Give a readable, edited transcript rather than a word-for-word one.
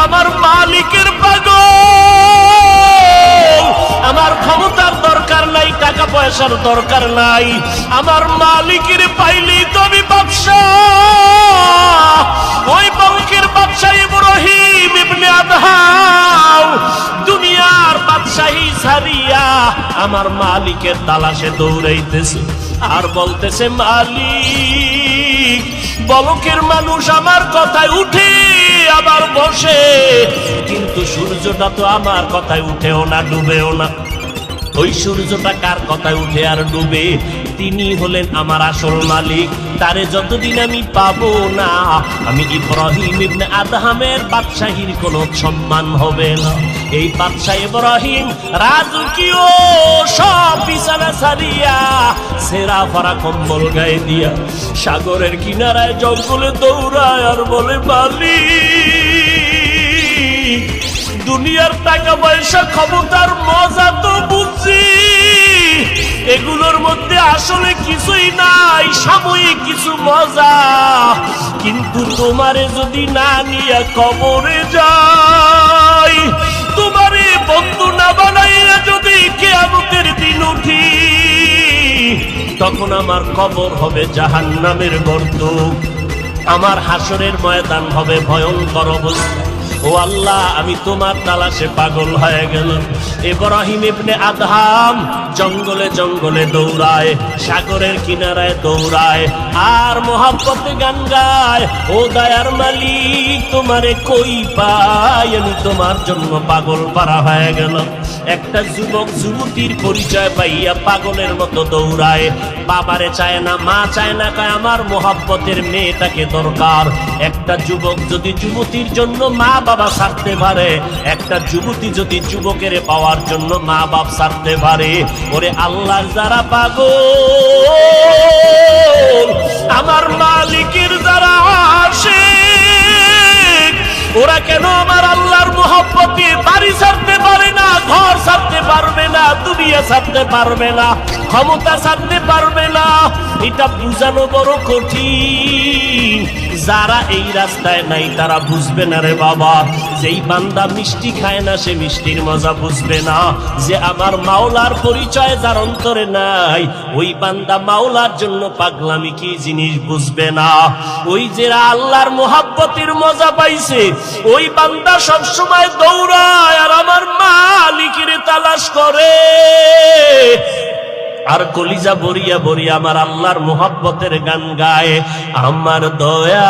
আমার মালিকের পাগল। আমার ক্ষমতার দরকার নাই, টাকা পয়সার দরকার নাই, আমার মালিকের পাইলেই তো আমি বাদশাহ। ওই বলকের বাদশাহ ইব্রাহিম ইবনে আদহাম দুনিয়ার বাদশাহী ছাড়িয়া আমার মালিকের তালাশে দৌড়াইতেছে আর বলতেছে, মালিক, বলকের মানুষ আমার কথায় উঠে আবার বসে, কিন্তু সূর্যটা তো আমার কথায় উঠেও না, ডুবেও না। ওই সূর্যটা কার কথায় উঠে আর ডুবে? তিনি হলেন আমার আসল মালিক। তারে যতদিন আমি পাবো না, আমি ইব্রাহিম ইবনে আদহামের বাদশাহীর কোনো সম্মান হবে না। এই বাদশাহ ইব্রাহিম রাজকীয় সব বিছানা ছাড়িয়া সেরা ভরা কম্বল গায়ে দিয়া সাগরের কিনারায় জঙ্গলে দৌড়ায় আর বলে, মালিক, দুনিয়ার টাকা পয়সা ক্ষমতার মজা তো বুঝছি, এগুলোর মধ্যে আসলে কিছুই নাই, সাময়িক কিছু মজা। কিন্তু তোমারে যদি না নিয়ে কবরে যাই, তোমারে বন্ধু না বানাইয়া যদি কিয়ামতের দিন উঠি, তখন আমার কবর হবে জাহান্নামের গর্ত, আমার হাসরের ময়দান হবে ভয়ঙ্কর অবস্থা। ও আল্লাহ, আমি তোমার তালাশে পাগল হয়ে গেলাম। ইব্রাহিম ইবনে আদহাম জঙ্গলে জঙ্গলে দৌড়ায়, সাগরের কিনারায় দৌড়ায় আর মোহাব্বতে গান গায়, ও দয়ার মালিক, তোমারে কই পাই, আমি তোমার জন্য পাগল পারা হয়ে গেলাম। একটা যুবক যুবতীর পরিচয় পাইয়া পাগলের মতো দৌড়ায়, বাবারে চায় না, মা চায় না, কয় আমার মোহাব্বতের মেয়েটাকে দরকার। একটা যুবক যদি যুবতীর জন্য মা বাবা ছাড়তে পারে, একটা যুবতী যদি যুবকের পাওয়ার জন্য মা বাপ ছাড়তে পারে, ওরে আল্লাহর যারা পাগল, আমার মালিকের যারা আশিক, ওরা কেন আমার আল্লাহর মোহাব্বতে বাড়ি ছাড়তে পারে না, ঘর ছাড়তে পারবে না, দুনিয়া ছাড়তে পারবে না, ক্ষমতা ছাড়তে পারবে না? এটা বুঝানো বড় কঠিন। যারা এই রাস্তায় নাই তারা বুঝবে না রে বাবা। যেই বান্দা মিষ্টি খায় না সে মিষ্টির মজা বুঝবে না। যে আমার মাওলার পরিচয় যার অন্তরে নাই, ওই বান্দা মাওলার জন্য পাগলামি কি জিনিস বুঝবে না। ওই যে আল্লাহর মোহাব্বতের মজা পাইছে, ওই বান্দা সবসময় দৌড়ায় আর আমার মালিকের তালাশ করে, আর কলিজা বরিয়া বরিয়া আমার আল্লাহর মোহাব্বতের গান গায়। আমার দয়ার